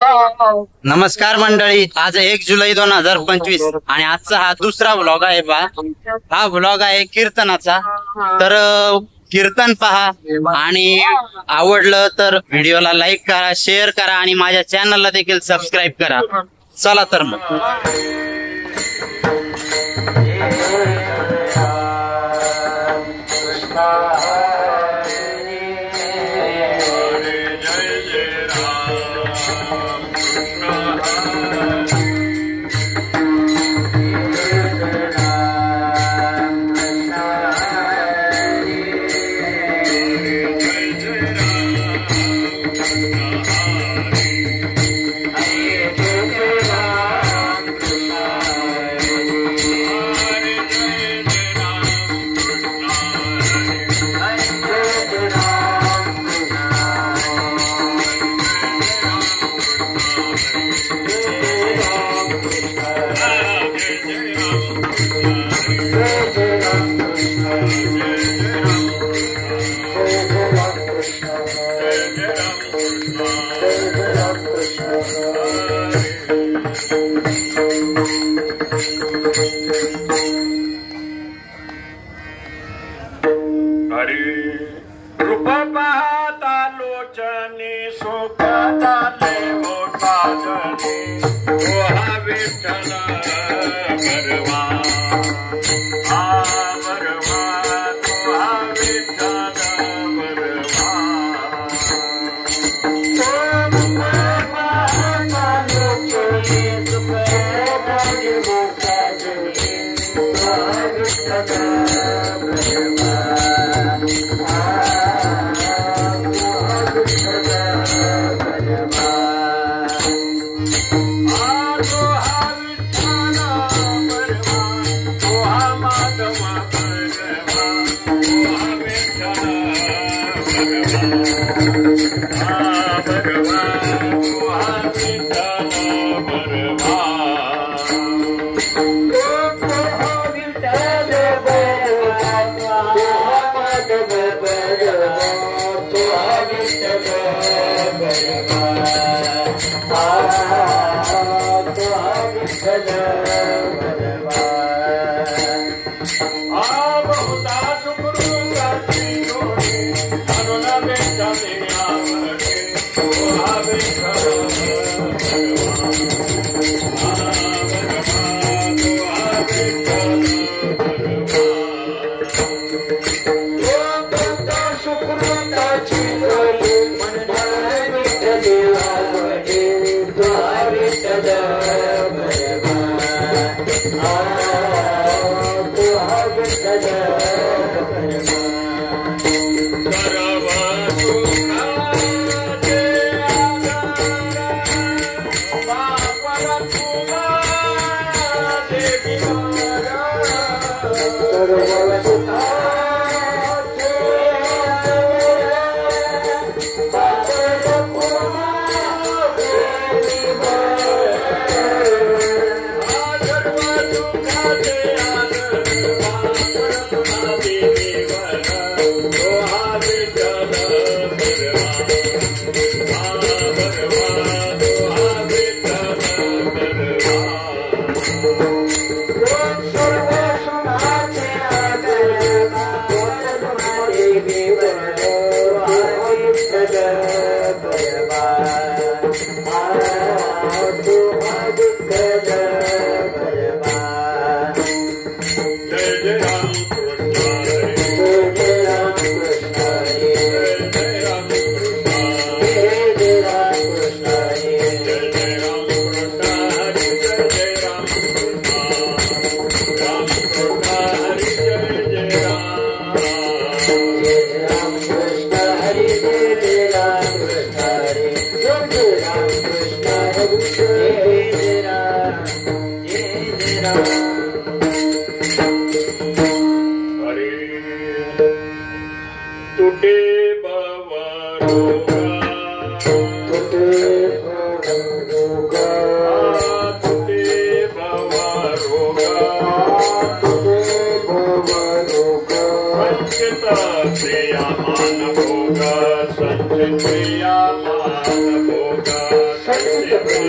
नमस्कार मंडळी, आज 1 जुलै 2025 आणि आजचा हा दुसरा व्लॉग आहे बा। हा व्लॉग आहे कीर्तनाचा। तर कीर्तन पहा आणि आवडलं तर व्हिडिओला लाईक करा, शेअर करा आणि माझ्या चॅनलला देखील सबस्क्राईब करा। चला तर मग संचित Oh,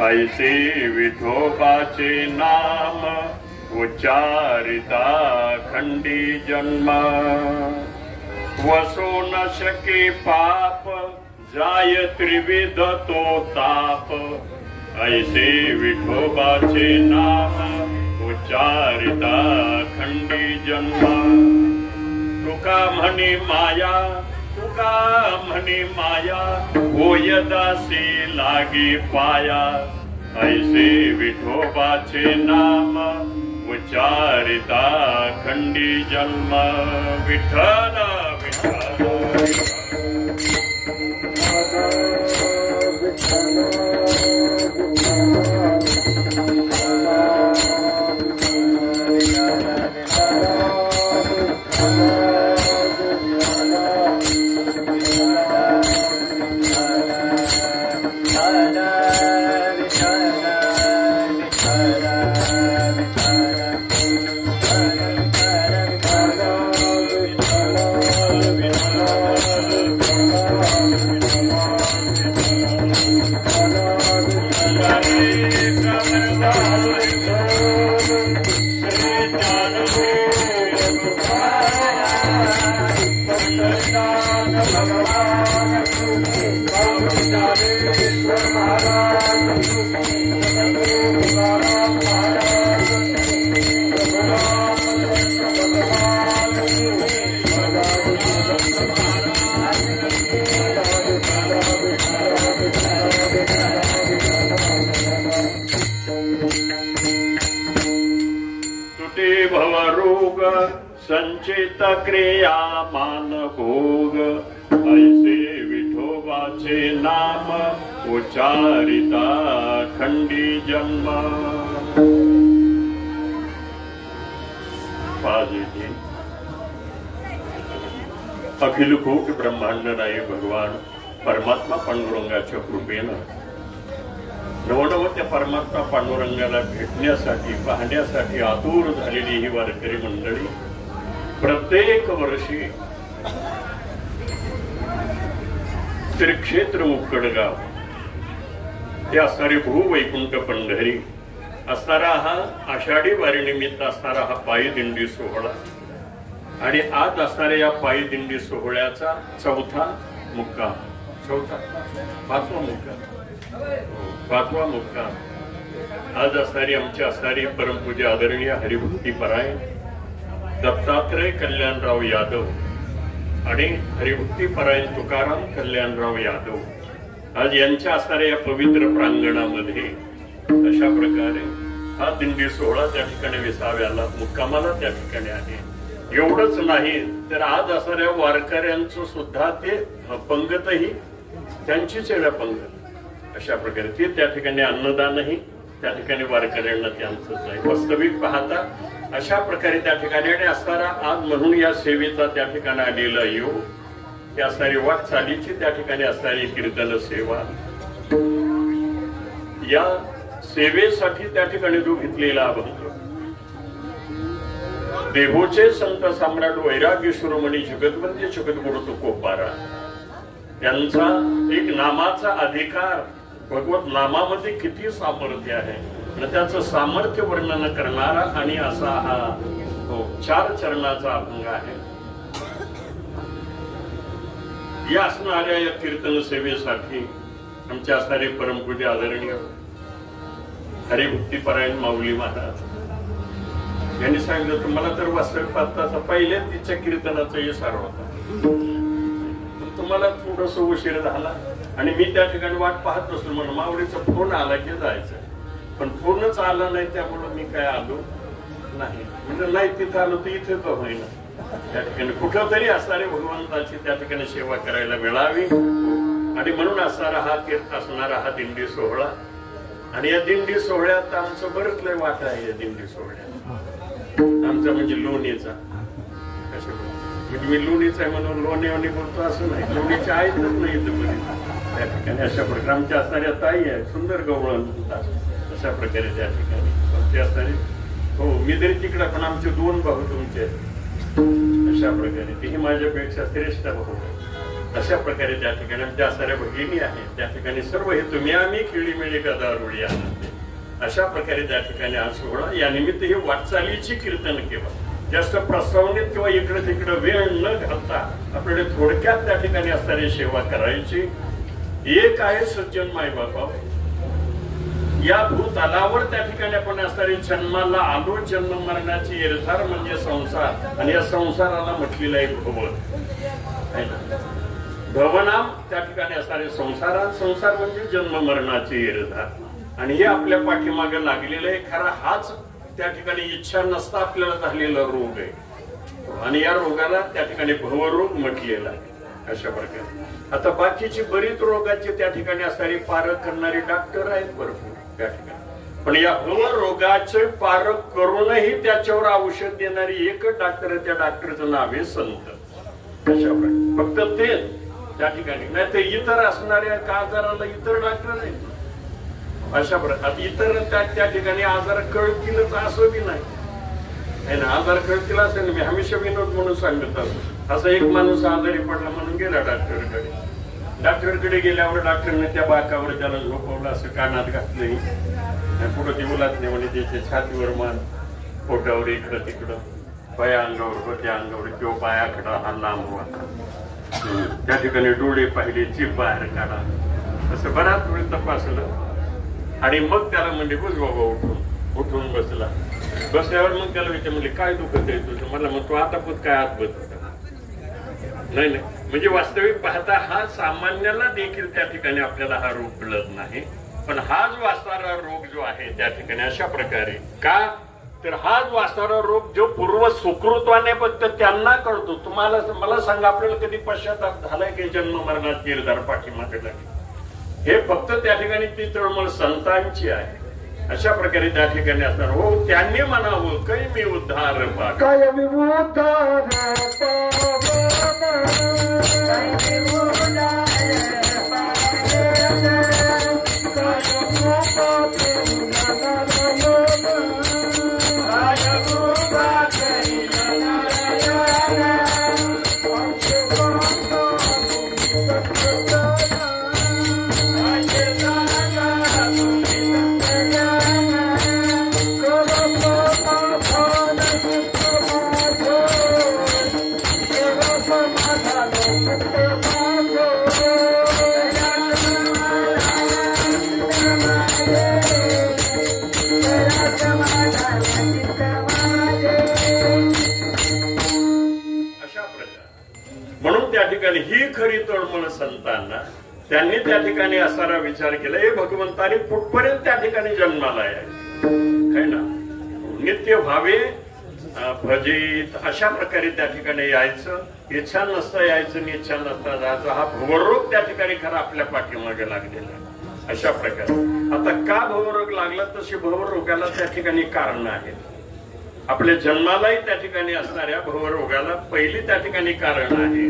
ऐसे विठोबाचे नाम उच्चारिता खंडी जन्म वसो न शके पाप जाय त्रिविध तो ताप ऐसे विठोबाचे नाम उच्चारिता खंडी जन्म तुका म्हणे माया तुका म्हणे माया होयदासी लागी पाया ऐसे विठोबाचे नाम उच्चारिता खंडी जन्म विठ्ठल विठ्ठल संचित क्रिया मान भोग ऐसे विठोबाचे नाम उच्चारिता खंडी जन्म अखिल कोट ब्रह्मांड नाय भगवान परमात्मा पांडुरंगाच्या कृपेनं नवनवत्या परमात्मा पांडुरंगाला भेटण्यासाठी पाहण्यासाठी आतुर झालेली ही वारकरी मंडळी प्रत्येक वर्षी श्री क्षेत्र मुक्कडगाव हे असणारे भूवैकुंठ पंढरी असणारा हा आषाढी वारी निमित्त असणारा हा पायी दिंडी सोहळा आणि आज असणाऱ्या या पायी दिंडी सोहळ्याचा चौथा मुक्काम आज असणारी आमची असणारी परमपूज्य आदरणीय हरिभक्तीपरायण दत्तात्रय कल्याणराव यादव आणि हरिभक्तीपरायण तुकाराम कल्याणराव यादव आज यांच्या असणाऱ्या या पवित्र प्रांगणामध्ये अशा प्रकारे हा दिंडी सोहळा त्या ठिकाणी विसाव्याला मुक्कामाला त्या ठिकाणी आहे. एवढंच नाही तर आज असणाऱ्या वारकऱ्यांचं सुद्धा ते पंगतही त्यांचीच आहे पंगत. अशा प्रकारे ते त्या ठिकाणी अन्नदानही त्या ठिकाणी वारकऱ्यांना त्यांचंच आहे. वास्तविक पाहता अशा प्रकारे त्या ठिकाणी असणारा आज म्हणून या सेवेचा त्या ठिकाणी आलेला योग त्या असणारी वाटचालीची त्या ठिकाणी असणारी कीर्तन सेवा या सेवेसाठी त्या ठिकाणी जो घेतलेला अभंग देहोचे संत सम्राट वैराग्य शिरोमणी जगतवंद्य जगद्गुरु तुकोबारा यांचा एक नामाचा अधिकार भगवत नामामध्ये किती सामर्थ्य आहे आणि त्याचं सामर्थ्य वर्णन करणारा आणि असा हा 4 चरणाचा अभंग आहे. या असणाऱ्या या कीर्तन सेवेसाठी आमच्या असणारे परमपूज्य आदरणीय हरिभक्तीपरायण माऊली महाराज यांनी सांगितलं तुम्हाला तर वास्तविक पाहता पहिल्या तिच्या कीर्तनाचा यशार होता. तुम्हाला थोडस उशीर झाला आणि मी त्या ठिकाणी वाट पाहत असतो म्हणून माऊलीचा फोन आला की जायचं पण फोनच आला नाही त्यामुळे मी काय आलो नाही. म्हणजे नाही तिथं आलो तर इथे तर होईना त्या ठिकाणी कुठं तरी असणारे भगवंताची त्या ठिकाणी सेवा करायला मिळावी आणि म्हणून असणारा हा कीर्त असणारा हा दिंडी सोहळा. आणि या दिंडी सोहळ्यात आमचं बरंच लय वाटा आहे. या दिंडी सोहळ्यात आमचा म्हणजे लोणीचा म्हणजे मी लोणीचा आहे म्हणून लोणी बोलतो असं नाही. लोणीचे आहेतच नाही त्या ठिकाणी. अशा प्रकारे आमच्या असणाऱ्या ताई आहे सुंदर गवळण म्हणतात अशा प्रकारे त्या ठिकाणी ते असणारे हो मी तरी तिकडं पण आमचे 2 भाऊ तुमचे अशा प्रकारे तेही माझ्यापेक्षा श्रेष्ठ भाऊ अशा प्रकारे त्या ठिकाणी आमच्या असणाऱ्या भगिनी आहेत त्या ठिकाणी सर्व हे तुम्ही आम्ही खेळीमेळी गदारुळी आनंद अशा प्रकारे त्या ठिकाणी आज सोहळा या निमित्त हे वाटचालीची कीर्तन केवळ जास्त प्रस्तावनेत किंवा इकडे तिकडे वेळ न घालता आपल्याला थोडक्यात त्या ठिकाणी असणारी सेवा करायची. एक आहे सज्जन मायबापा या भूतलावर त्या ठिकाणी आपण असणारी जन्माला आलो जन्म मरणाची एरझार म्हणजे संसार आणि या संसाराला म्हटलेला एक भवनाम त्या ठिकाणी असणारे संसार म्हणजे जन्म मरणाची एरझार आणि हे आपल्या पाठीमागे लागलेलं आहे. खरा हाच त्या ठिकाणी इच्छा नसता आपल्याला झालेला रोग आहे आणि या रोगाला त्या ठिकाणी भवरोग म्हटलेला आहे. अशा प्रकारे आता बाकीची बरीच रोगाची त्या ठिकाणी असणारी पारख करणारी डॉक्टर आहेत भरपूर त्या ठिकाणी पण या भवरोगाचे पारख करूनही त्याच्यावर औषध देणारी एक डॉक्टर त्या डॉक्टरचं नाव आहे संत. अशा प्रकारे फक्त ते त्या ठिकाणी नाही तर इतर असणाऱ्या आजाराला इतर डॉक्टर आहेत. अशा प्रकारे इतर त्या ठिकाणी आजार कळतीलच असं बी नाही ना. आजार कळतील असेल मी हमेशा विनोद म्हणून सांगत असतो. असा एक माणूस आजारी पडला म्हणून गेला डॉक्टरकडे गेल्यावर डॉक्टरने त्या बाकावर त्याला झोपवलं असं कानात घातलंही पुढं दिवलाच नाही म्हणजे त्याच्या छातीवर मान पोटावर इकडं तिकडं पाया अंगावर होत्या अंगावर किंवा पायाकडं हा लांब होता त्या ठिकाणी डोळे पाहिले जीभ बाहेर काढा असं बराच वेळ तपासलं आणि मग त्याला म्हणजे बस बाबा उठून बसल्यावर मग त्याला विचार म्हणजे काय दुखत आहे तुझं. मला मग तू आता पण काय आत बसत नाही म्हणजे वास्तविक पाहता हा सामान्याला देखील त्या ठिकाणी आपल्याला हा रोग कळत नाही पण हा जो असणारा रोग जो आहे त्या ठिकाणी अशा प्रकारे का तर हा जो असणारा रोग जो पूर्व सुकृत्वाने फक्त त्यांना कळतो. तुम्हाला मला सांगा आपल्याला कधी पश्चाताप झालाय की जन्म मरणात गिरदार पाठीमागे लागली हे फक्त त्या ठिकाणी ती तळमळ संतांची आहे. अशा प्रकारे त्या ठिकाणी असणार हो त्यांनी म्हणावं काही मी उद्धार काय मी उद्धार Thank you. ठिकाणी ही खरी तळमळ संतांना. त्यांनी त्या ठिकाणी असणारा विचार केला, हे भगवंताने कुठपर्यंत त्या ठिकाणी जन्माला आहे ना, नित्य भावे भजित अशा प्रकारे त्या ठिकाणी यायचं. इच्छा नसता यायचं, इच्छा नसता जायचं. हा भवरोग त्या ठिकाणी खरा आपल्या पाठीमागे लागलेला आहे. अशा प्रकारे आता का भवरोग लागला, तशी भवरोगाला त्या ठिकाणी कारण आहेत. आपल्या जन्मालाही त्या ठिकाणी असणाऱ्या भवरोगाला पहिली त्या ठिकाणी कारण आहे.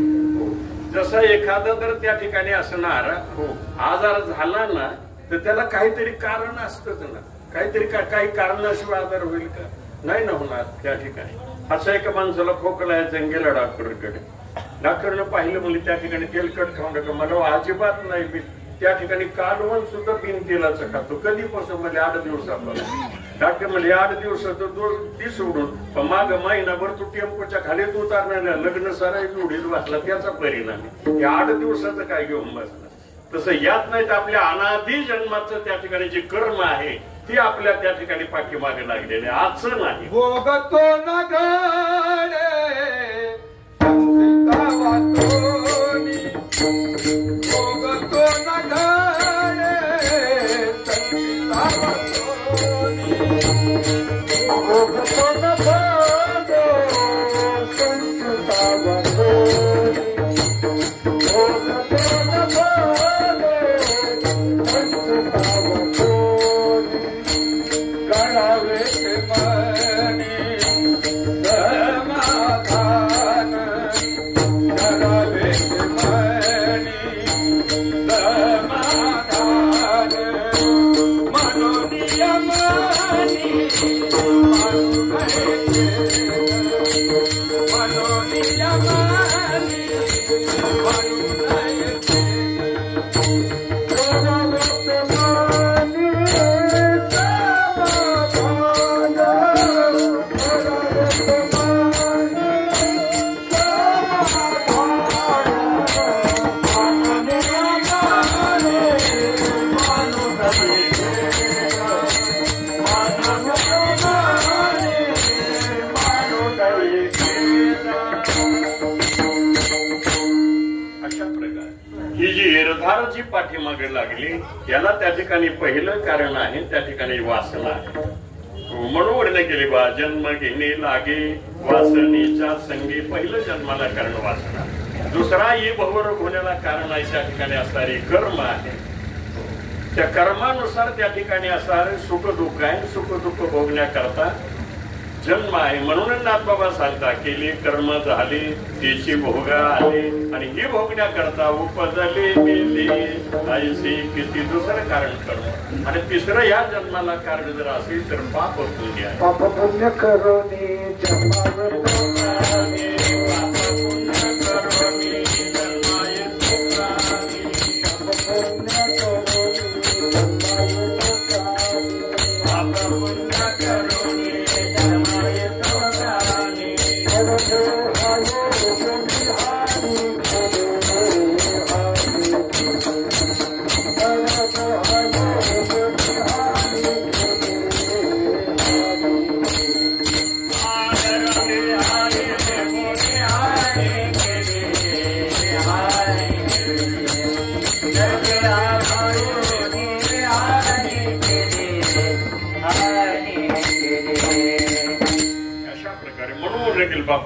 जसं एखादा जर त्या ठिकाणी असणार आजार झाला ना, तर त्याला काहीतरी कारण असतच ना. काहीतरी काही कारणाशिवाय आजार होईल का? नाही ना होणार. त्या ठिकाणी असं एका माणसाला खोकला यायचं, गेला डॉक्टरकडे. डॉक्टरनं पाहिलं, म्हणजे त्या ठिकाणी तेलकट खाऊ नका. मला अजिबात नाही. मी त्या ठिकाणी कालवण सुद्धा बिनतेलाचं खातो. कधीपासून? म्हणजे 8 दिवसापासून. डॉक्टर म्हणजे 8 दिवसाचं ती सोडून माग महिनाभर तू टेम्पोच्या खालीच उतारणार, लग्न सराई जोडीत बसला, त्याचा परिणाम आहे. 8 दिवसाचं काय घेऊन बसला. तसं यात नाही तर आपल्या अनादी जन्माचं त्या ठिकाणी जे कर्म आहे ती आपल्या त्या ठिकाणी पाठीमागे लागलेले, आजचं नाही. भोगतो न घडे भोगतो न घडे भोगतो न भागो संता भोगतो न भागो करावे मनी समाधान, करावे मनी समाधान, मनोनिया मनी मनोनिया मनी जी पाठीमागे लागली याला त्या ठिकाणी पहिलं कारण आहे त्या ठिकाणी वासना आहे. म्हणून वर्णन केले बा, जन्म घेणे लागे वासनेच्या संगी. पहिलं जन्माला कारण वासना. दुसरा ही भवरोग होण्याला कारण आहे त्या ठिकाणी असणारे कर्म आहे. त्या कर्मानुसार त्या ठिकाणी असणारे सुख दुःख आहे. सुख दुःख भोगण्याकरता जन्म आहे. म्हणून नाथबाबा सांगता केली कर्म झाले त्याची भोगा आले, आणि ही भोगण्याकरता उपजले मेले ऐसे किती. दुसरं कारण कर्म. आणि तिसरं या जन्माला कारण जर असेल तर पाप पुण्य आहे. पाप पुण्य करोनी जन्मावर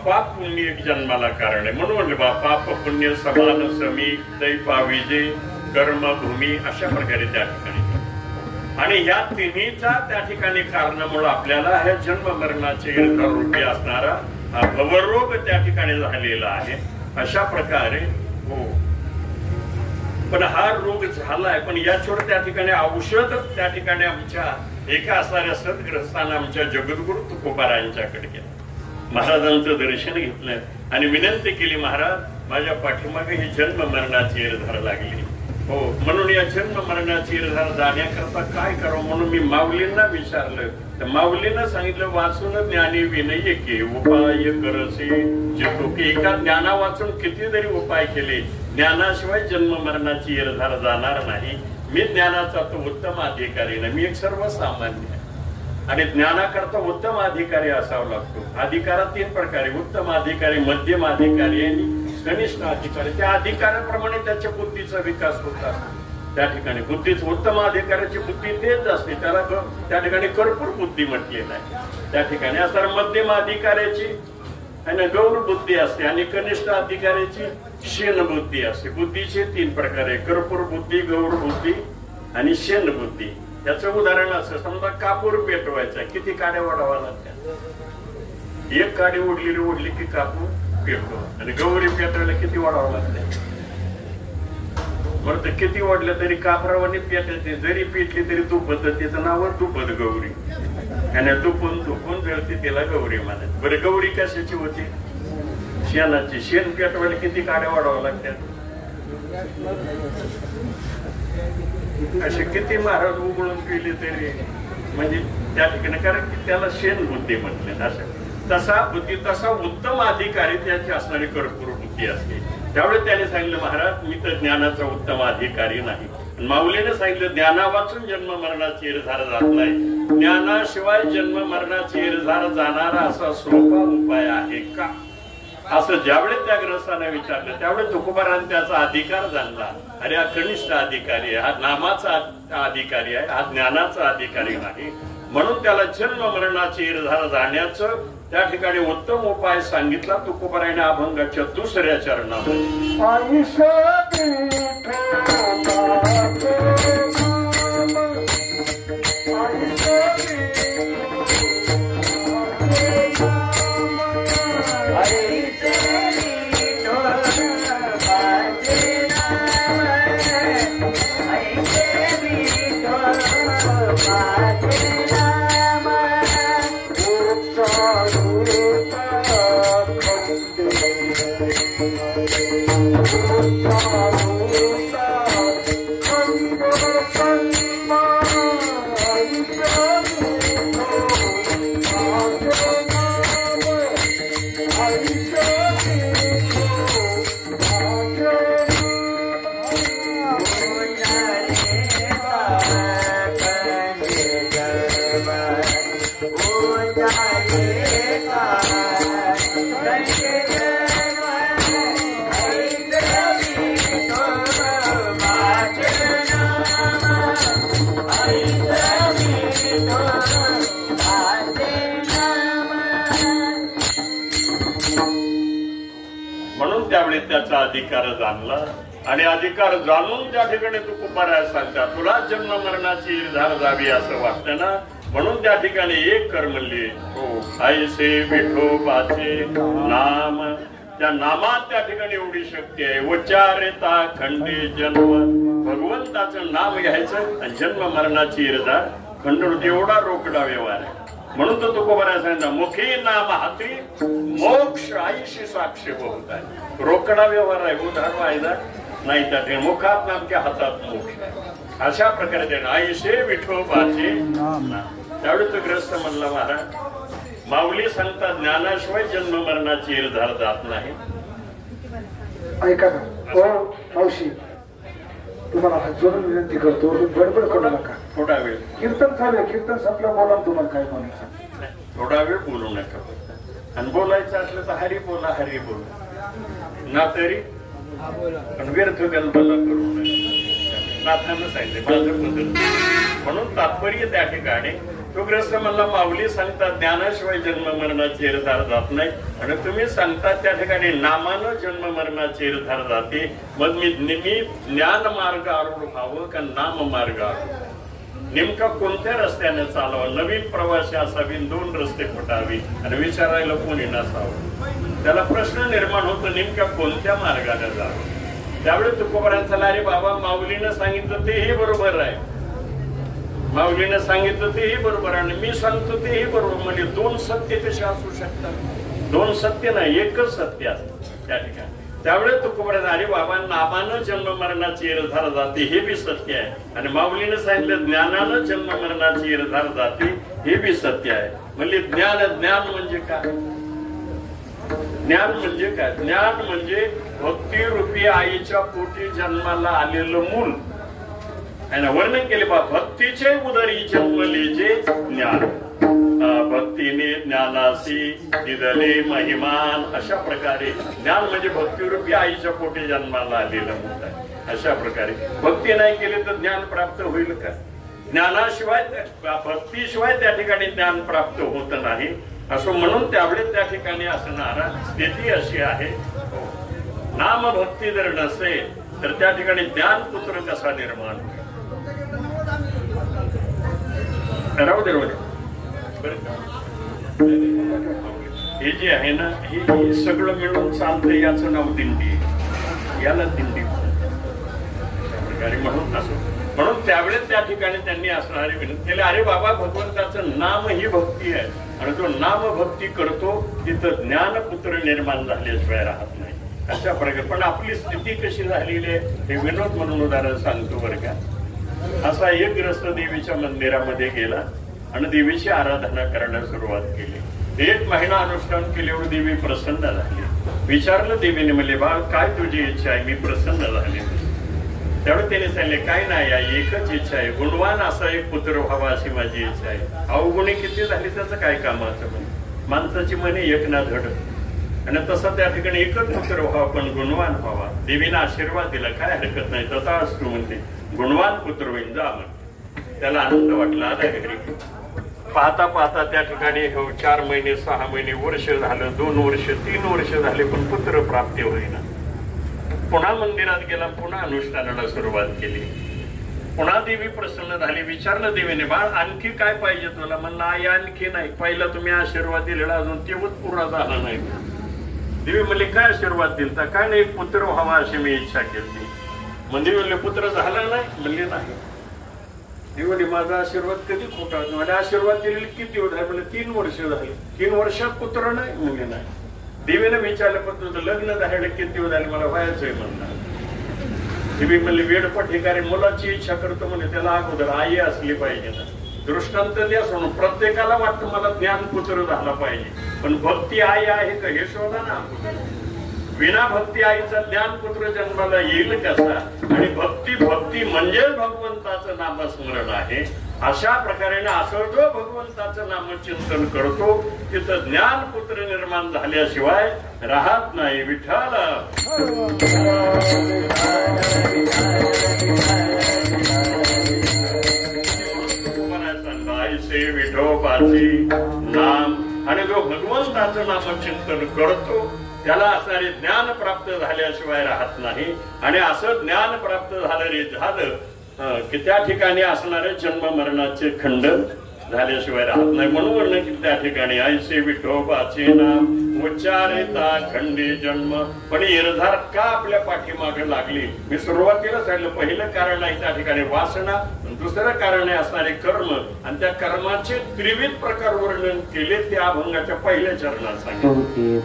पाप पुण्य एक जन्माला कारण आहे. म्हणून पाप पुण्य समान समी दैपाविजे कर्मभूमी अशा प्रकारे त्या ठिकाणी. आणि या तिन्हीच्या त्या ठिकाणी कारणामुळे आपल्याला ह्या जन्म मरणाचे रूपी असणारा भवरोग त्या ठिकाणी झालेला आहे. अशा प्रकारे हो. पण हा रोग झालाय, पण याच्यावर त्या ठिकाणी औषध त्या ठिकाणी आमच्या एका असणाऱ्या सद्ग्रस्तांना आमच्या जगद्गुरु तुकोबारायांच्याकडे गेला. महाराजांचं दर्शन घेतलं आणि विनंती केली, महाराज माझ्या पाठीमागे ही जन्म मरणाची येरधार लागली हो. म्हणून या जन्म मरणाची येरधार जाण्याकरता काय करावं म्हणून मी माऊलींना विचारलं. तर माऊलींना सांगितलं, वाचून ज्ञानी विनय के उपाय करसे जे की. एका ज्ञाना वाचून किती जरी उपाय केले, ज्ञानाशिवाय जन्म मरणाची येरधार जाणार नाही. मी ज्ञानाचा तो उत्तम अधिकारी नाही, मी एक सर्वसामान्य आहे. आणि ज्ञानाकरता उत्तम अधिकारी असावा लागतो. अधिकारात 3 प्रकारे, उत्तम अधिकारी, मध्यम अधिकारी आणि कनिष्ठ अधिकारी, त्या अधिकाऱ्याप्रमाणे त्याच्या बुद्धीचा विकास होत असतो. त्या ठिकाणी बुद्धीच उत्तम अधिकाऱ्याची बुद्धी तेच असते, त्याला त्या ठिकाणी कर्पूर बुद्धी म्हटलेलं आहे. त्या ठिकाणी असताना मध्यम अधिकाऱ्याची आणि गौर बुद्धी असते आणि कनिष्ठ अधिकाऱ्याची शेण बुद्धी असते. बुद्धीचे 3 प्रकार आहे, कर्पूर बुद्धी, गौर बुद्धी आणि शेण बुद्धी. याचं उदाहरण असं, समजा कापूर पेटवायचा, किती काड्या ओढावा लागतात? 1 काडी ओढली की कापूर पेटतो. आणि गौरी पेटवायला किती ओढावं लागते? बरं, तर किती ओढलं तरी कापरावाने पेटायचे, जरी पेटली तरी तुपत, त्याचं नाव तुपत गौरी. आणि तुपून जळते त्याला गौरी म्हणत. बरं, गौरी कशाची होती? शेणाची. शेण पेटवायला किती काड्या वाढावं लागतात? असे किती महाराज उघडून पिले तरी म्हणजे त्या ठिकाणी, कारण की त्याला शेण बुद्धी म्हटले. तसा उत्तम अधिकारी त्याची असणारी कर्पूर बुद्धी असते. त्यावेळी त्याने सांगितलं, महाराज मी तर ज्ञानाचा उत्तम अधिकारी नाही. माऊलीने सांगितलं, ज्ञाना वाचून जन्म मरणाची इरझार जात नाही. ज्ञानाशिवाय जन्म मरणाची इरझार जाणारा असा सोपा उपाय आहे का? असं ज्यावेळेस त्या ग्रस्ताने विचारलं त्यावेळेस तुकोबाराने त्याचा अधिकार जाणला. अरे हा कनिष्ठ अधिकारी आहे, हा नामाचा अधिकारी आहे, हा ज्ञानाचा अधिकारी नाही. म्हणून त्याला जन्म मरणाची इरझार जाण्याचं त्या ठिकाणी उत्तम उपाय सांगितला तुकोबाराने अभंगाच्या 2ऱ्या चरणामध्ये. म्हणून त्यावेळी त्याचा अधिकार जाणला आणि अधिकार जाणून त्या ठिकाणी तुकोबाराय सांगतात, तुला जन्म मरणाची इरझार जावी असं वाटतं ना, म्हणून त्या ठिकाणी एक कर म्हणली, हो ऐसे विठोबाचे नाम. त्या नामात त्या ठिकाणी एवढी शक्ती आहे. उच्चारिता खंडे जन्म, भगवंताचं नाम घ्यायचं आणि जन्म मरणाची इरझार खंडून, एवढा रोकडा व्यवहार आहे. म्हणून तो तुकोबाराय सांगितलं, मुखी नाम हाती मोक्ष आईशी साक्ष बहुत आहे. रोकडा व्यवहार आहे, उधार वायदा नाही. त्या ठिकाणी मुखात नाम की हातात मोक्ष. अशा प्रकारे त्याने आईशे विठोबाचे नाम. त्यावेळी तो ग्रस्त म्हणला, महाराज माऊली सांगतात ज्ञानाशिवाय जन्म मरणाची इरझार जात नाही. ऐका ना, हो मावशी, तुम्हाला हात जोडून विनंती करतो, गडबड करू नका. थोडा वेळ कीर्तन चालू आहे, कीर्तन संपलं बोला, तुम्हाला काय बोलायचं थोडा वेळ बोलू नका. आणि बोलायचं असलं तर हरी बोला, हरी बोला ना, तरी पण व्यर्थ गलबला करू नये. नाथानं सांगितले माझं बदल. म्हणून तात्पर्य त्या ठिकाणी तो ग्रस्त म्हणला, माऊली सांगतात ज्ञानाशिवाय जन्म मरणाची इरझार जात नाही आणि तुम्ही सांगतात त्या ठिकाणी नामानं जन्म मरणाची इरझार जाते. मग मी ज्ञान मार्ग आरूढ व्हावं का नाम मार्ग आरूढ? नेमका कोणत्या रस्त्याने चालावं? नवीन प्रवासी असावी, 2 रस्ते फुटावी आणि विचारायला कोणी नसावं. त्याला प्रश्न निर्माण होतो, नेमक्या कोणत्या मार्गाने जावं? त्यावेळी तुकोबारांचा, अरे बाबा माऊलीनं सांगितलं तेही बरोबर आहे, माऊलीनं सांगितलं तेही बरोबर आणि मी सांगतो तेही बरोबर. म्हणजे 2 सत्य कसे असू शकतात? 2 सत्य नाही, एकच सत्य असतं त्या ठिकाणी. त्यावेळेस तुकोबाराय, अरे बाबा नामानं जन्म मरणाची इरझार जाते हे बी सत्य आहे आणि माऊलीनं सांगितलं ज्ञानानं जन्म मरणाची इरझार जाते हे बी सत्य आहे. म्हणजे ज्ञान म्हणजे काय? ज्ञान म्हणजे काय? ज्ञान म्हणजे भक्तिरूपी आईच्या पोटी जन्माला आलेलं मूल. आणि वर्णन केले बा, भक्तीचे उदरी जन्मले जे ज्ञान. भक्तीने ज्ञानासी दिदले महिमान. अशा प्रकारे ज्ञान म्हणजे भक्तिरूपी आईच्या पोटी जन्माला आलेलं म्हणत आहे. अशा प्रकारे भक्ती नाही केली तर ज्ञान प्राप्त होईल का? ज्ञानाशिवाय भक्तीशिवाय त्या ठिकाणी ज्ञान प्राप्त होत नाही. असं म्हणून त्यावेळेस त्या ठिकाणी असणारा स्थिती अशी आहे, नाम भक्ती जर नसेल तर त्या ठिकाणी ज्ञान पुत्र कसा निर्माण होईल? राहू दे हे जे आहे ना, हे सगळं मिळून चालतं. याचं नाव दिंडी, याला दिंडी म्हणून असं. म्हणून त्यावेळेस त्या ठिकाणी त्यांनी असणारी विनंती केली, अरे बाबा, भगवंताचं नाम ही भक्ती आहे आणि तो नाम भक्ती करतो तिथं ज्ञानपुत्र निर्माण झाल्याशिवाय राहत नाही. अशा प्रकारे पण आपली स्थिती कशी झालेली आहे हे विनोद म्हणून उदाहरण सांगतो बरं का. असा एक ग्रस्त देवीच्या मंदिरामध्ये गेला आणि देवीची आराधना करायला सुरुवात केली. 1 महिना अनुष्ठान केल्यावर देवी प्रसन्न झाली. विचारलं देवीने, म्हणले बाळ काय तुझी इच्छा आहे? मी प्रसन्न झाले. त्यावेळी त्याने सांगितले, काय नाही, एकच इच्छा आहे, गुणवान असा एक पुत्र व्हावा अशी माझी इच्छा आहे. अवगुणी किती झाली त्याचं काय कामाचं? माणसाची मने एक ना धड, आणि तसं त्या ठिकाणी एकच पुत्र व्हावा पण गुणवान व्हावा. देवीने आशीर्वाद दिला, काय हरकत नाही, तथा असतो म्हणते, गुणवान पुत्र होईल, जा म्हण. त्याला आनंद वाटला. आता घरी पाहता पाहता त्या ठिकाणी 4 महिने 6 महिने वर्ष झालं, 2 वर्ष 3 वर्ष झाले, पण पुत्र प्राप्ती होईना. पुन्हा मंदिरात गेला, पुन्हा अनुष्ठानाला सुरुवात केली. पुन्हा देवी प्रसन्न झाली. विचारलं देवीने, बाळ आणखी काय पाहिजे तुला? म्हणलं आई आणखी नाही, पहिला तुम्ही आशीर्वाद दिलेला अजून तेवढंच पुरा झाला नाही. देवी म्हणले, काय आशीर्वाद दिलता? काय नाही, पुत्र व्हावा अशी मी इच्छा केली. म्हणजे म्हणले पुत्र झाला नाही? म्हणले नाही. देवाने माझा आशीर्वाद कधी खोटा? मला आशीर्वाद दिलेले किती वेळ झाले? म्हणजे 3 वर्ष झाले. 3 वर्षात पुत्र नाही? म्हणजे नाही. देवीने विचारलं, पण तुझं लग्न झालं किती वेळ झाले? मला व्हायचंय म्हणणार. देवी म्हणली, वेडपट हे कार्य मुलाची इच्छा करतो म्हणजे त्याला अगोदर आई असली पाहिजे ना. दृष्टांत द्या सोडून. प्रत्येकाला वाटतं मला ज्ञानपुत्र झाला पाहिजे, पण भक्ती आई आहे का हे शोधा ना. विना भक्ती आईचा ज्ञानपुत्र जन्माला येईल कसा? आणि भक्ती म्हणजे भगवंताचं नामस्मरण आहे. अशा प्रकारे असं जो भगवंताचं नामचिंतन करतो तिथं ज्ञानपुत्र निर्माण झाल्याशिवाय राहत नाही. विठ्ठल से विठोबाची नाम. आणि जो भगवंताचं नामचिंतन करतो त्याला असणारे ज्ञान प्राप्त झाल्याशिवाय राहत नाही. आणि असं ज्ञान प्राप्त झालं की त्या ठिकाणी असणारे जन्म मरणाचे खंडन झाल्याशिवाय राहत नाही. म्हणून म्हणणं की त्या ठिकाणी ऐसे विठोबाचे नाम उच्चारिता खंडी जन्म. पण इरधार का आपल्या पाठीमागे लागली? मी सुरुवातीला सांगितलं, पहिलं कारण आहे त्या ठिकाणी वासना, दुसरं कारण आहे असणारे कर्म, आणि त्या कर्माचे त्रिविध प्रकार वर्णन केले ते अभंगाच्या पहिल्या चरणात सांगितले.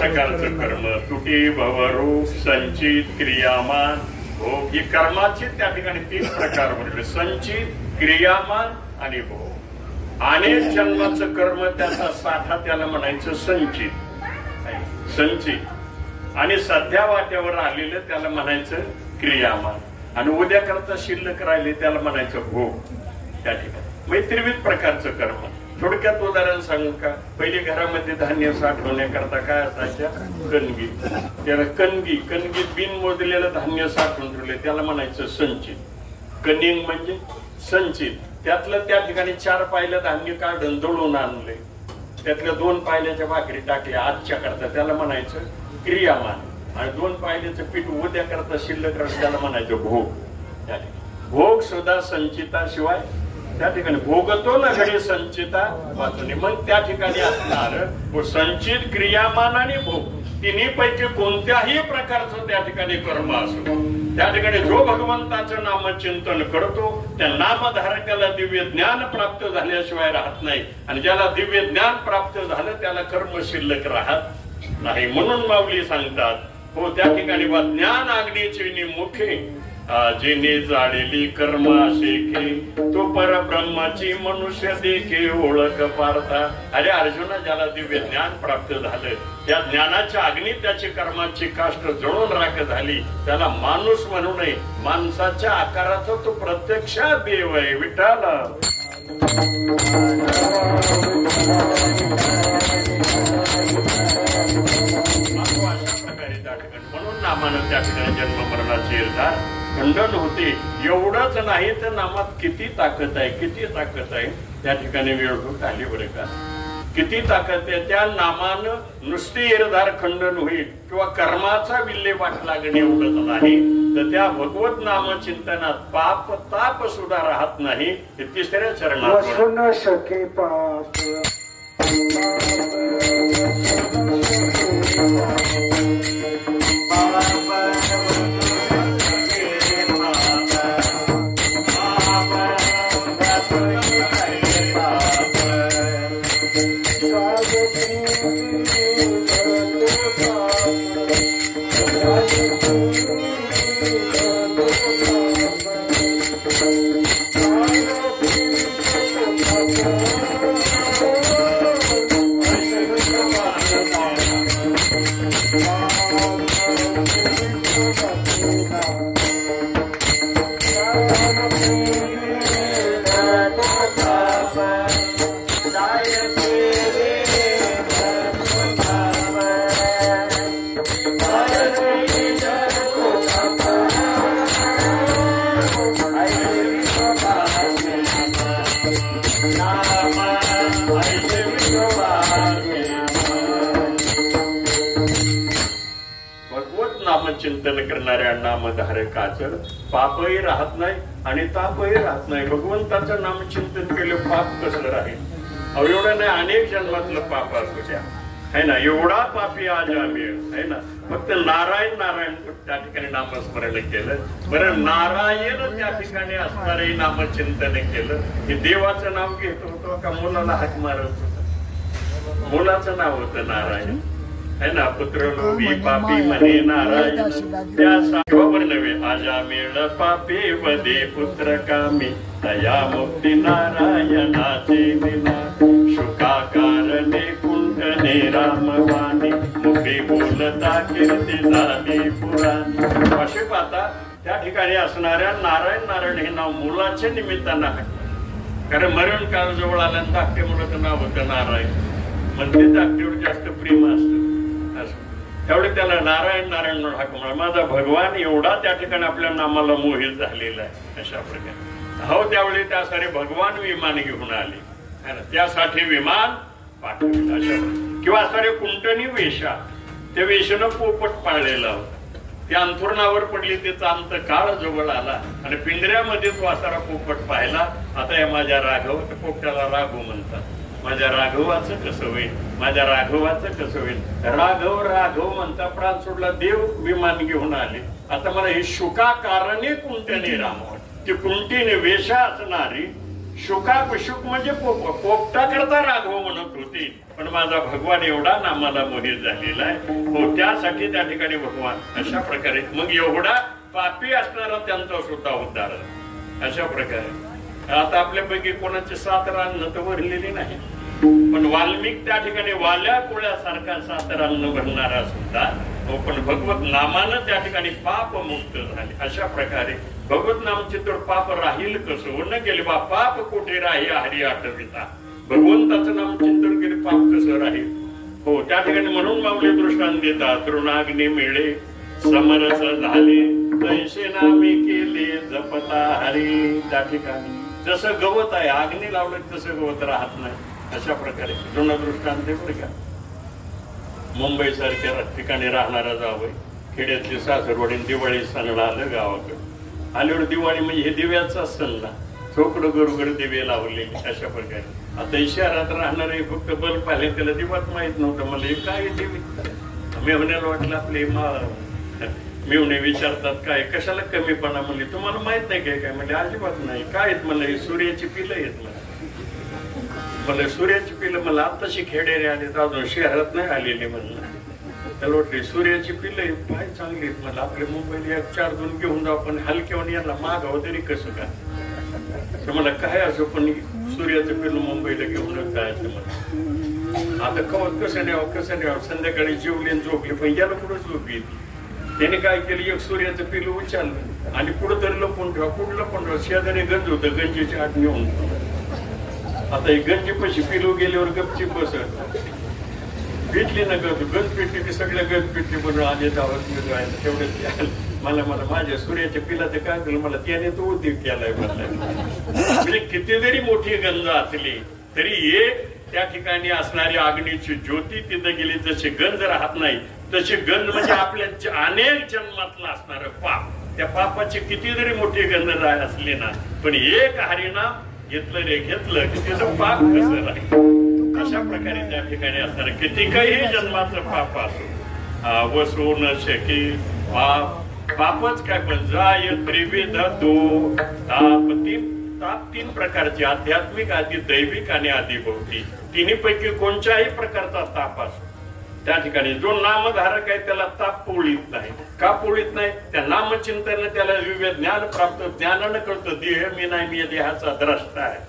प्रकारचं कर्म, तुटी भवरूप संचित क्रियामान भोग, ही कर्माचे त्या ठिकाणी 3 प्रकार म्हटले, संचित क्रियामान आणि भोग. अनेक जन्माचं कर्म त्याचा साठा त्याला म्हणायचं संचित, आणि सध्या वाट्यावर आलेलं त्याला म्हणायचं क्रियामान, आणि उद्या करता शिल्लक राहिले त्याला म्हणायचं भोग. त्या ठिकाणी म्हणजे 3 प्रकारचं कर्म. थोडक्यात उदाहरण सांगू का? पहिले घरामध्ये धान्य साठवण्याकरता काय असायच्या? कणगी. त्याला कणगीत बिन मोजलेलं धान्य साठवून ठेवले त्याला म्हणायचं संचित. कनिंग म्हणजे संचित. त्यातलं त्या ठिकाणी 4 पायलं धान्य काढून दळून आणले, त्यातल्या 2 पायल्याच्या भाकरी टाकल्या आजच्या करता त्याला म्हणायचं क्रियामान, आणि 2 पायल्याचं पीठ उद्या करता शिल्लक राहतं त्याला म्हणायचं भोग. भोग सुद्धा संचिताशिवाय त्या ठिकाणी भोगतो ना घडी संचिता वाचून. मग त्या ठिकाणी असणार संचित क्रियामान आणि भोग, तिन्ही पैकी कोणत्याही प्रकारचं त्या ठिकाणी कर्म असो, त्या ठिकाणी जो भगवंताचं नामचिंतन करतो त्या नामधारकाला दिव्य ज्ञान प्राप्त झाल्याशिवाय राहत नाही, आणि ज्याला दिव्य ज्ञान प्राप्त झालं त्याला कर्म शिल्लक राहत नाही. म्हणून माऊली सांगतात, हो त्या ठिकाणी ज्ञान आग्नेची मुखे जिने जाळलेली कर्म शेखे, तो परब्रह्माची मनुष्य देखे ओळख पार्था. अरे अर्जुना, ज्याला दिव्य ज्ञान प्राप्त झालं त्या ज्ञानाच्या अग्नीत त्याची कर्माची काष्ट जळून राख झाली, त्याला माणूस म्हणू नये. माणसाच्या आकाराचा तो प्रत्यक्षात देव आहे विठ्ठल. म्हणून नामानं त्या ठिकाणी जन्म मरणाची निर्धार खंडन होते. एवढंच नाही तर नामात किती ताकद आहे, किती ताकद आहे त्या ठिकाणी वेळ आली बरं का. किती ताकद आहे त्या नामानं. नुसती निर्धार खंडन होईल किंवा कर्माचा विल्हेवाट लागणे एवढंच नाही, तर त्या भगवत नाम चिंतनात पाप ताप सुद्धा राहत नाही. हे 3ऱ्या चरणात शके पाप चिंतन करणाऱ्या नामधारकाचं पापही राहत नाही आणि तापही राहत नाही. भगवंताचं नामचिंतन केलं पाप कसं राहील? अहो एवढं नाही, अनेक जन्मातलं पाप असू द्या है ना. एवढा पापी आज आम्ही आहे ना. फक्त नारायण नारायण त्या ठिकाणी नामस्मरण केलं. बरं, नारायण त्या ठिकाणी असणारे नामचिंतन केलं की देवाचं नाव घेत होतो का मुलाला हाक मारत होता? मुलाचं नाव होतं नारायण है ना. पुत्र लोभी पापी म्हणे नारायण, त्यावर नव्हे आजा मेळ पापी वदे पुत्र कामी, दया मुक्ती नारायणाचे विना, शुकाकारणे कुंडने रामवाणी, मुखे बोलता कीर्ती झाली पुराणी. असे पाहता त्या ठिकाणी असणाऱ्या नारायण नारायण हे नाव मुलाच्या निमित्तानं आहे. कारण मरण काळ जवळ आल्यानंतर धाकटे मुलाचं नाव होतं नारायण, म्हणजे धाकटेवर जास्त प्रेम असतं. त्यावेळी त्याला नारायण नारायण म्हणून हाक म्हणा. माझा भगवान एवढा त्या ठिकाणी आपल्या नामाला मोहित झालेला आहे. अशा प्रकारे हो त्यावेळी त्यासाठी भगवान विमान घेऊन आले है ना. त्यासाठी विमान पाठवले अशा किंवा असणारे कुंटणी वेशा, त्या वेशानं पोपट पाळलेला होता. त्या अंथरुणावर पडली, त्याचा अंत काळ जवळ आला आणि पिंजऱ्यामध्ये तो असणारा पोपट पाहिला. आता या माझ्या राघव, पोपटाला राघव म्हणतात. माझ्या राघवाचं कसं होईल, माझ्या राघवाचं कसं होईल. राघव राघव म्हणता प्राण सोडला. देव विमान घेऊन आले. आता मला ही शुका कारणे कुंटने रामावण, ती कुंटीने वेशा असणारी शुकाप, शुक म्हणजे पोपटाकरता राघव म्हणत होते, पण माझा भगवान एवढा नामाला मोहित झालेला आहे, हो त्यासाठी त्या ठिकाणी भगवान अशा प्रकारे. मग एवढा पापी असणारा त्यांचा सुद्धा उद्धार अशा प्रकारे. आता आपल्यापैकी कोणाचे 7 रान तर भरलेली नाही, पण वाल्मिक त्या ठिकाणी वाल्या कोळ्यासारखा 7 रान भरणारा सुद्धा हो, पण भगवत नामानं त्या ठिकाणी पाप मुक्त झाले. अशा प्रकारे भगवत नामचे तर पाप राहील कसं न गेले बा, पाप कोठे राही हरी आठविता. भगवंताचं नाम चिंतन केले पाप कसं राहील. हो त्या ठिकाणी म्हणून माऊली दृष्टांत देतात, तृणाग्नी मिळे समरस झाले तैसे नामे केले जपता हरी. त्या ठिकाणी जसं गवत आहे अग्नी लावलं तसं गवत राहत नाही. अशा प्रकारे दृष्टांत बरं का. मुंबई सारख्या ठिकाणी राहणारा जावई खेड्यातली सासरवाडी दिवाळी सणाला आलं गावाकडे. आल्यावर दिवाळी म्हणजे हे दिव्याचा सण ना, चोकडं गरुगड दिवे लावलेले अशा प्रकारे. आता शहरात राहणारे फक्त बल्ब आले त्याला दिवात माहित नव्हतं. मला हे काय दिवे मेवण्याला वाटलं आपले मेवणे विचारतात काय कशाला कमीपणा म्हणले, तुम्हाला माहित नाही काय काय म्हणजे अजिबात नाही. काय आहेत मला हे सूर्याची पिलं येत मला सूर्याची पिलं मला आताशी खेडेरे आले तर अजून शहरात नाही आलेले म्हणलं. त्याला वाटले सूर्याची पिलं काय चांगली आहेत मला, आपल्या मुंबईला 1-4 घेऊन जाऊ पण हलक्यावर यांना मागावं तरी कसं काय. तर मला काय असो पण सूर्याचं पिलं मुंबईला घेऊन जायचं मला. आता कवत कसं न्यावं संध्याकाळी जेवले झोपले पण याला कुठं झोप येते. त्याने काय केलं, एक सूर्याचं पिलं उचललं आणि पुढं तरी लपून ठेवा. कुठं लपून ठेवा, शेजारी गंज होतं, गंजीची आठ नेऊन. आता ही गंजी पशी पिलू गेल्यावर गपची बसत भेटली ना गंज पेटली की सगळ्या गंज पेटली बनवून आले जावं तेवढं मला माझ्या सूर्याच्या पिलाचं काय केलं मला त्याने तो उद्योग केलाय म्हणजे किती जरी मोठी गंज असली तरी एक त्या ठिकाणी असणारी अग्नीची ज्योती तिथं गेली. जसे गंज राहत नाही तसे गंज म्हणजे आपल्या अनेक जन्मातलं असणार पाप, त्या पापाची किती जरी मोठी गंज असली ना पण एक हरिनाम घेतलं रे घेतलं की त्याचं पाप कसं राहील. अशा प्रकारे त्या ठिकाणी असणार किती काही जन्माचं पाप असो वसू न शके पापच काय पण जाय त्रिविध दो ताप 3 प्रकारचे, आध्यात्मिक, आधी दैविक आणि आधी भौतिक. तिन्ही पैकी कोणत्याही प्रकारचा ताप असो त्या ठिकाणी जो नामधारक आहे त्याला ताप पोळीत नाही. का पोळीत नाही, त्या नामचिंतन त्याला दिव्य ज्ञान प्राप्त, ज्ञानानं कळतं देह मी नाही मी देहाचा द्रष्टा आहे.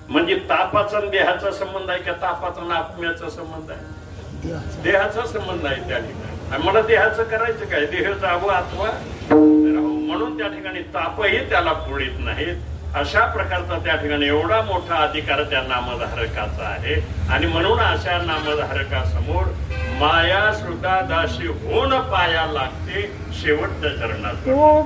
म्हणजे तापाचा देहाचा संबंध आहे का तापाचा आणि आत्म्याचा संबंध आहे, देहाचा संबंध आहे त्या ठिकाणी. आणि मला देहाचं करायचं काय, देह जावं अथवा म्हणून त्या ठिकाणी तापही त्याला पोळीत नाहीत. अशा प्रकारचा त्या ठिकाणी एवढा मोठा अधिकार त्या नामधारकाचा आहे. आणि म्हणून अशा नामधारकासमोर माया श्रुता दाशी होऊन पाया लागते शेवटच्या चरणात. Oh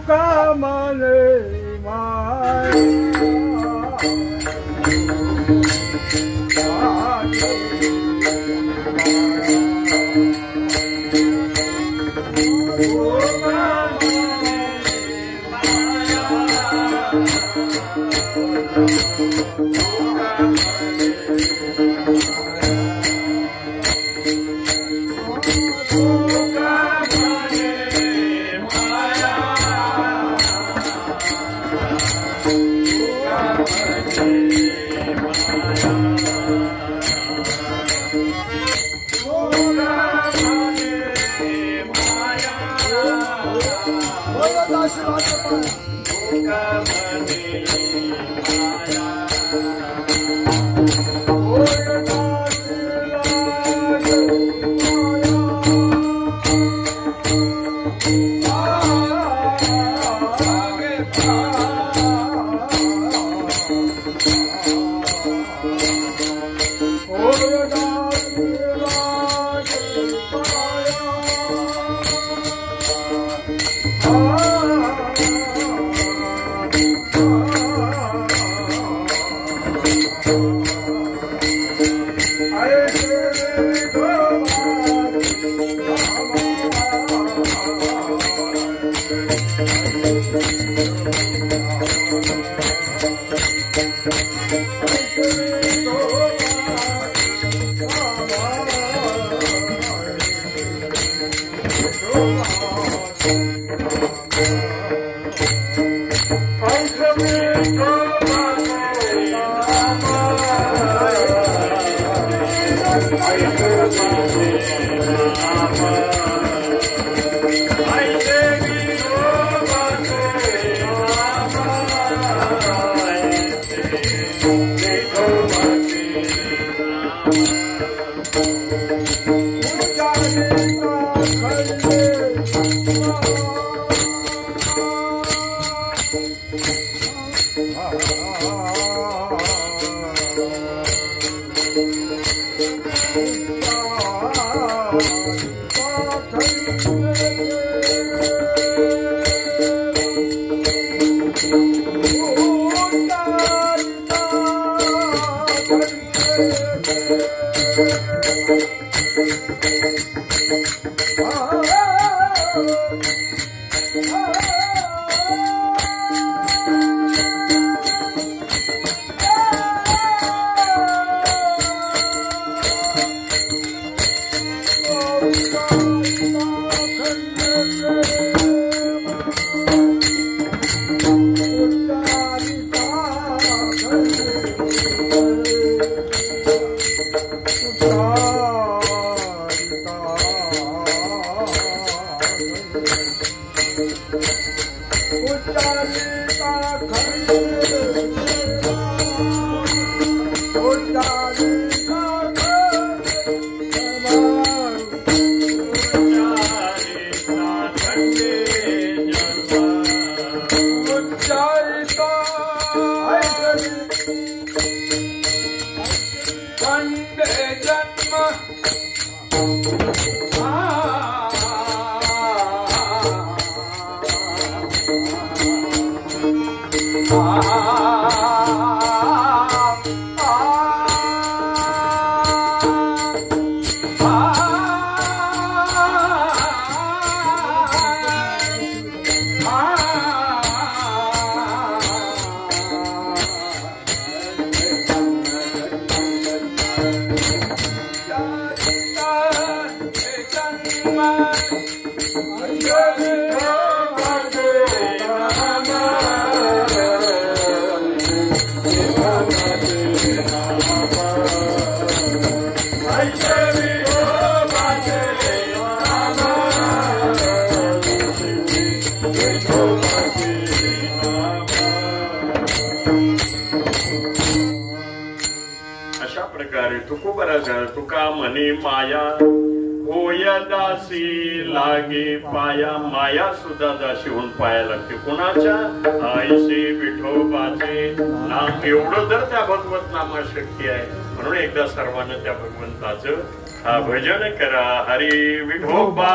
तुका म्हणे माया होय दासी लागे पाया. माया सुद्धा दासी होऊन पाया लागते. कुणाच्या? आईसे विठोबाचे नाम. एवढं जर त्या भगवत नामा शक्ती आहे म्हणून एकदा सर्वांना त्या भगवंताचं भजन करा. हरी विठोबा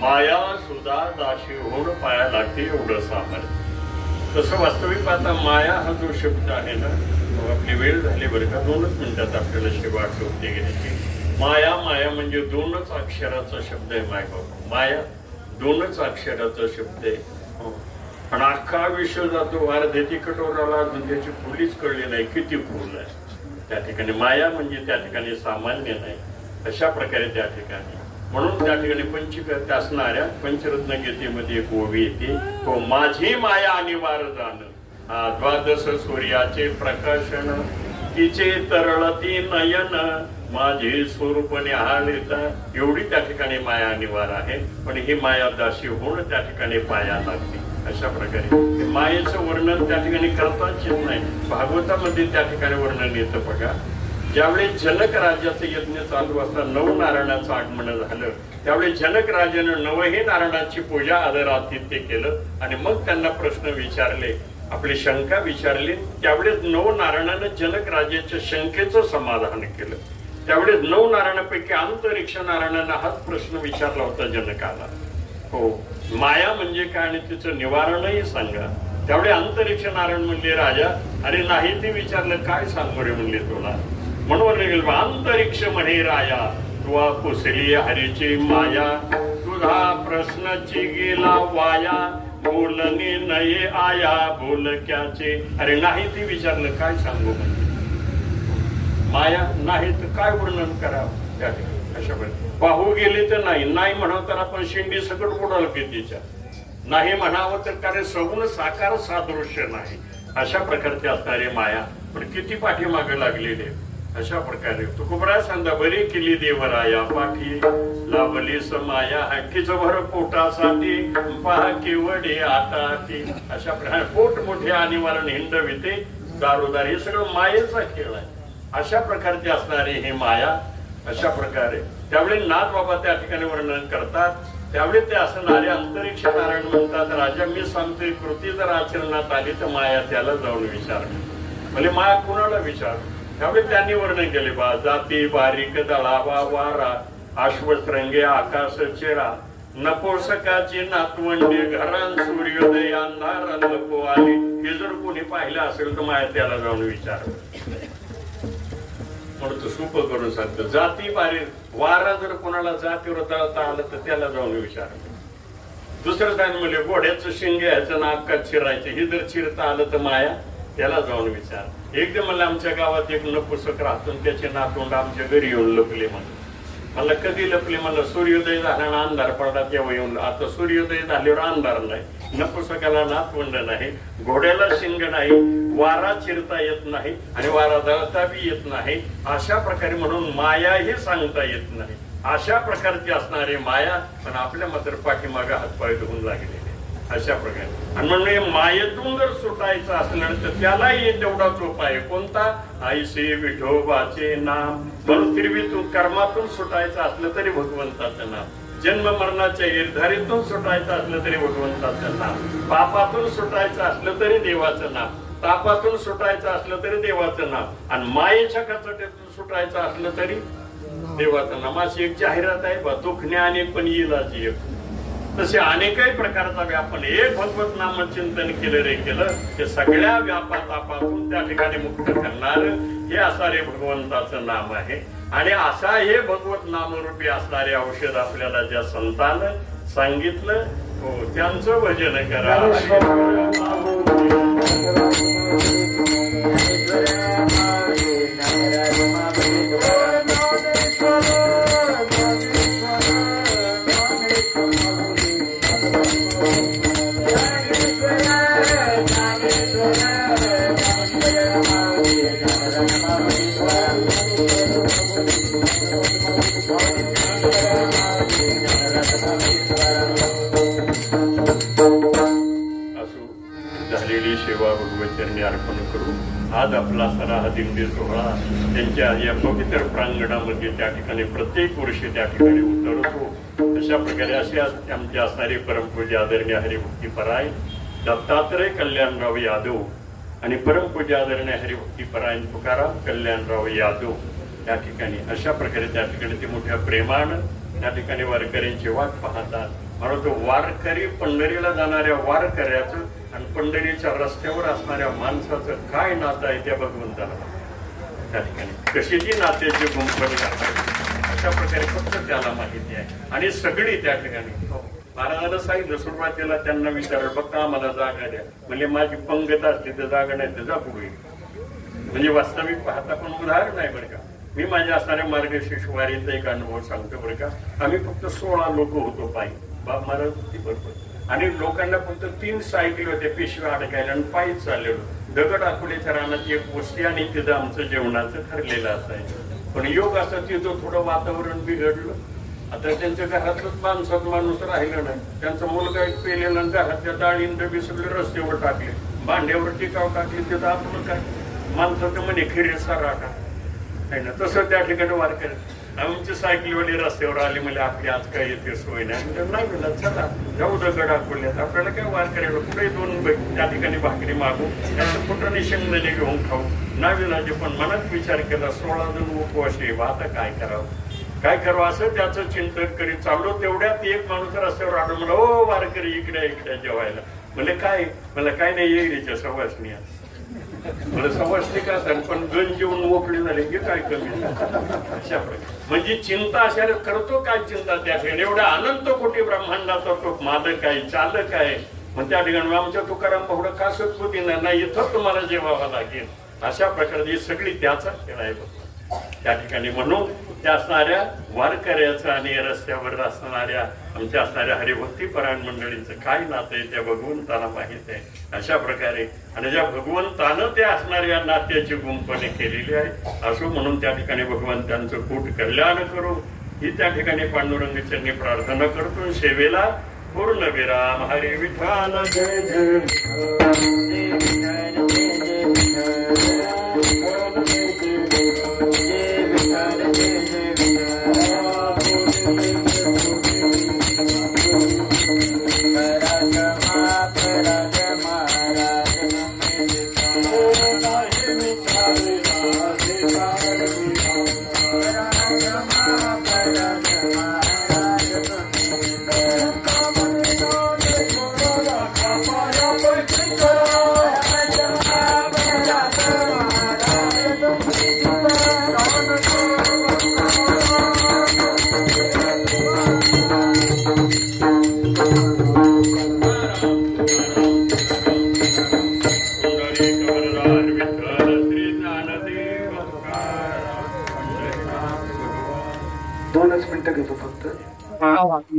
माया सुद्धा दाशी होऊन पाया लागते. एवढं सामर्थ्य. तसं वास्तविक पाहता माया हा जो शब्द आहे ना, आपली वेळ झाली बरं का. 2च मिनिटात आपल्याला शेवट होते गेली. माया माया म्हणजे 2च अक्षराचा शब्द आहे. माया 2च अक्षराचा शब्द आहे. पण अख्खा विषय जातो वारधेती कटोराला त्याची फुलीच कळली नाही किती फुल आहे त्या ठिकाणी. माया म्हणजे त्या ठिकाणी सामान्य नाही. अशा प्रकारे त्या ठिकाणी म्हणून त्या ठिकाणी पंचकर्ते असणाऱ्या पंचरत्न गीतेमध्ये एक ओवी येते. हो माझी माया अनिवार्य जाण. 12 सूर्याचे प्रकाशन तिचे तरळती नयन माझे स्वरूप निहाळिता. एवढी त्या ठिकाणी माया अनिवार्य आहे. पण ही माया दासी होऊन त्या ठिकाणी पाया लागते. अशा प्रकारे मायेचं वर्णन त्या ठिकाणी करताच येत नाही. भागवतामध्ये त्या ठिकाणी वर्णन येतं बघा. ज्यावेळी जनक राजाचं यज्ञ चालू असता 9 नारायणाचं आगमन झालं त्यावेळी जनक राजानं 9ही नारायणाची पूजा आदरातिथ्य केलं आणि मग त्यांना प्रश्न विचारले, आपली शंका विचारली. त्यावेळेस 9 नारायणानं जनक राजाच्या शंकेचं समाधान केलं. त्यावेळेस 9 नारायणापैकी अंतरिक्ष नारायणानं हाच प्रश्न विचारला होता जनकाला. हो माया म्हणजे काय आणि तिचं निवारणही सांगा. त्यावेळी अंतरिक्ष नारायण म्हणले, राजा अरे नाही ते विचारलं काय सांग बरे म्हणले तुला. म्हणून अंतरिक्ष म्हणे राया तुवा पुसली हरीची माया. तुझा प्रश्नाची गेला वाया. बोलणे नये आया बोलक्याचे. अरे नाही ते विचारलं काय सांगू म्हणजे माया नाही तर काय वर्णन करावं त्या ठिकाणी. अशा प्रकारे पाहू गेले तर नाही म्हणावं तर आपण शेंडी सकट उडाल की तिच्या. नाही म्हणावं तर कारण सगुण साकार सादृश्य नाही. अशा प्रकारचे असणारे माया पण किती पाठीमागे लागलेले. अशा प्रकारे तुकोबरा सांगा बरी केली देवराया पाठी लावली समाया हक्कीच भर पोटासाठी पहा केवडे आता ती. अशा प्रकारे पोट मोठे आणि मला हिंडविते दारोदार हे सगळं मायेचा खेळ आहे. अशा प्रकारचे असणारे हे माया. अशा प्रकारे त्यावेळी नाथ बाबा त्या ठिकाणी वर्णन करतात. त्यावेळी ते असणारे अंतरिक्ष नारायण म्हणतात राजा मी सांगतोय कृती जर आचरणात आली तर माया त्याला जाऊन विचार म्हणजे माया कुणाला विचार. त्यावेळी त्यांनी वर्णन केले बा जाती बारीक दळावा वारा अश्वतरंगे आकाश चेरा नपोसकाची नातवंडे घरान सूर्योदय अंधार नको आली. हे जर कोणी पाहिलं असेल तर माया त्याला जाऊन विचार म्हणून सोपं करून सांगतो. जाती बारीक वारा जर कोणाला जातीवर तळता आलं तर त्याला जाऊन विचार. दुसरं काय म्हणजे घोड्याचं शिंग घ्यायचं ना अक्का चिरायचं हे जर चिरता आलं तर माया त्याला जाऊन विचार. एकदम मला आमच्या गावात एक नपुसक राहतो त्याचे नातवंड आमच्या घरी येऊन लपले. मला कधी लपले मला सूर्योदय झाला अंधार पडला तेव्हा येऊन. आता सूर्योदय झाल्यावर अंधार नाही. नपुसकाला नातवंड नाही घोड्याला शिंग नाही वारा चिरता येत नाही आणि वारा दळता बी येत नाही. अशा प्रकारे म्हणून मायाही सांगता येत नाही. अशा प्रकारची असणारे माया पण आपल्या मात्र पाठीमागे हातपाय धुवून लागलेले. अशा प्रकारे आणि म्हणून मायेतून जर सुटायचं असलं तर त्यालाही तेवढाच उपाय कोणता आईसे विठोबाचे नाम. म्हणून फिरवीतून कर्मातून सुटायचं असलं तरी भगवंताचं नाम. जन्म मरणाच्या निर्धारीतून सुटायचं असलं तरी भगवंताचं नाम. पापातून सुटायचं असलं तरी देवाचं नाम. तापातून सुटायचं असलं तरी देवाचं नाम. आणि मायेच्या कचट्यातून सुटायचं असलं तरी देवाचं नाम. अशी एक जाहिरात आहे बा दुखणे अनेक पण इलाज एक. तसे अनेकही प्रकारचा व्यापन एक भगवत नाम चिंतन केलं रे केलं ते सगळ्या व्यापातापासून त्या ठिकाणी मुक्त करणार हे असणारे भगवंताचं नाम आहे. आणि असा हे भगवत नामरूपी असणारे औषध आपल्याला ज्या संतानं सांगितलं हो त्यांचं भजन करा. सेवा भगवचरणी अर्पण करू. आज आपला सारा हा दिंडी सोहळा त्यांच्या या पवित्र प्रांगणामध्ये त्या ठिकाणी प्रत्येक वर्षी त्या ठिकाणी उतरतो. अशा प्रकारे असे आमचे असणारे परमपूज्य आदरणीय हरिभक्तीपराय दत्तात्रय कल्याणराव यादव आणि परमपूज्य आदरणीय हरिभक्तीपराय तुकाराम कल्याणराव यादव त्या ठिकाणी अशा प्रकारे त्या ठिकाणी ते मोठ्या प्रेमानं त्या ठिकाणी वारकऱ्यांची वाट पाहतात. म्हणून तो वारकरी पंढरीला जाणाऱ्या वारकऱ्याचं आणि पंढरीच्या रस्त्यावर असणाऱ्या माणसाचं काय नातं आहे त्या भगवंताला त्या ठिकाणी कशी ती नात्याची गुंफणी करतात अशा प्रकारे फक्त त्याला माहिती आहे. आणि सगळी त्या ठिकाणी महाराजांना सांगितलं सुरुवातीला त्यांना विचारलं बघा आम्हाला जागा द्या. म्हणजे माझी पंगत असली तर जागा नाही तर जा पुढे. म्हणजे वास्तविक पाहता पण उदाहरण नाही बरं का. मी माझ्या असणाऱ्या मार्गशीर्ष वारीचा एक अनुभव सांगतो बरं का. आम्ही फक्त 16 लोक होतो पायी बाप महाराज होती बरोबर आणि लोकांना फक्त 3 सायकल होते पिशव्या अडकायला आणि पायीच चाललेलो. दगड अकोल्याच्या रानात एक वस्ती आणि तिथं आमचं जेवणाचं ठरलेलं असायचं. पण योग असं तिथं थोडं वातावरण बिघडलं. आता त्यांच्या घरातलंच माणसात माणूस राहिलं नाही. त्यांचा मुलगा एक पेलेला घरातल्या डाळीन डबी सगळे रस्त्यावर टाकले भांड्यावर टिकाव टाकले. तिथं आपलं काय माणसाचं म्हणे खिरे सराटा आहे ना तसं त्या ठिकाणी वारकरी आमची सायकलवाली रस्त्यावर आली म्हणजे आपली आज काय येते सोय नाही. नाही म्हणलं चला जाऊ दगड अकोल्यात आपल्याला काय वारकऱ्याला कुठे 2 त्या ठिकाणी भाकरी मागू त्याचं कुठं शेंगदाणे घेऊन खाऊ नाविलाजे. पण मनात विचार केला 16 जण उपवाशी आता काय करावं असं त्याचं चिंतन करीत चाललो. तेवढ्यात एक माणूस रस्त्यावर आलो म्हणलं ओ वारकरी इकडे जेवायला. म्हणजे काय मला काय नाही येईच्या सवासणी मला सवासणी का सर पण गण जेवून मोकळी झाली की काय कमी अशा प्रकारे म्हणजे चिंता अशा करतो काय चिंता त्या एवढ्या अनंत कोटी ब्रह्मांडाचा तो मालक आहे चालक आहे. मग त्या ठिकाणी आमच्या तुकाराम भाऊडं का सद्बुद्धी नाही, इथं तुम्हाला जेवावं लागेल. अशा प्रकारची सगळी त्याचा खेळ आहे बघ त्या ठिकाणी. म्हणून त्या असणाऱ्या वारकऱ्याचं आणि रस्त्यावर असणाऱ्या आमच्या असणाऱ्या हरिभक्तीपरायण मंडळींचं काय नातं आहे त्या भगवंताला माहित आहे. अशा प्रकारे आणि ज्या भगवंतानं त्या असणाऱ्या नात्याची गुंफणे केलेली आहे असो. म्हणून त्या ठिकाणी भगवंतांचं कूट कल्याण करू ही त्या ठिकाणी पांडुरंग चरणी प्रार्थना करतो. सेवेला पूर्ण विराम. हरी विठाल जय जय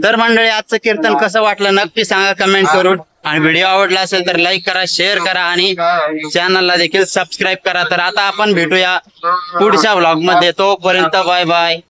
तर मंडळी आजचं कीर्तन कसं वाटलं नक्की सांगा कमेंट करून. आणि व्हिडिओ आवडला असेल तर लाईक करा, शेअर करा आणि चॅनलला देखील सबस्क्राईब करा. तर आता आपण भेटूया पुढच्या व्लॉग मध्ये. तोपर्यंत बाय बाय.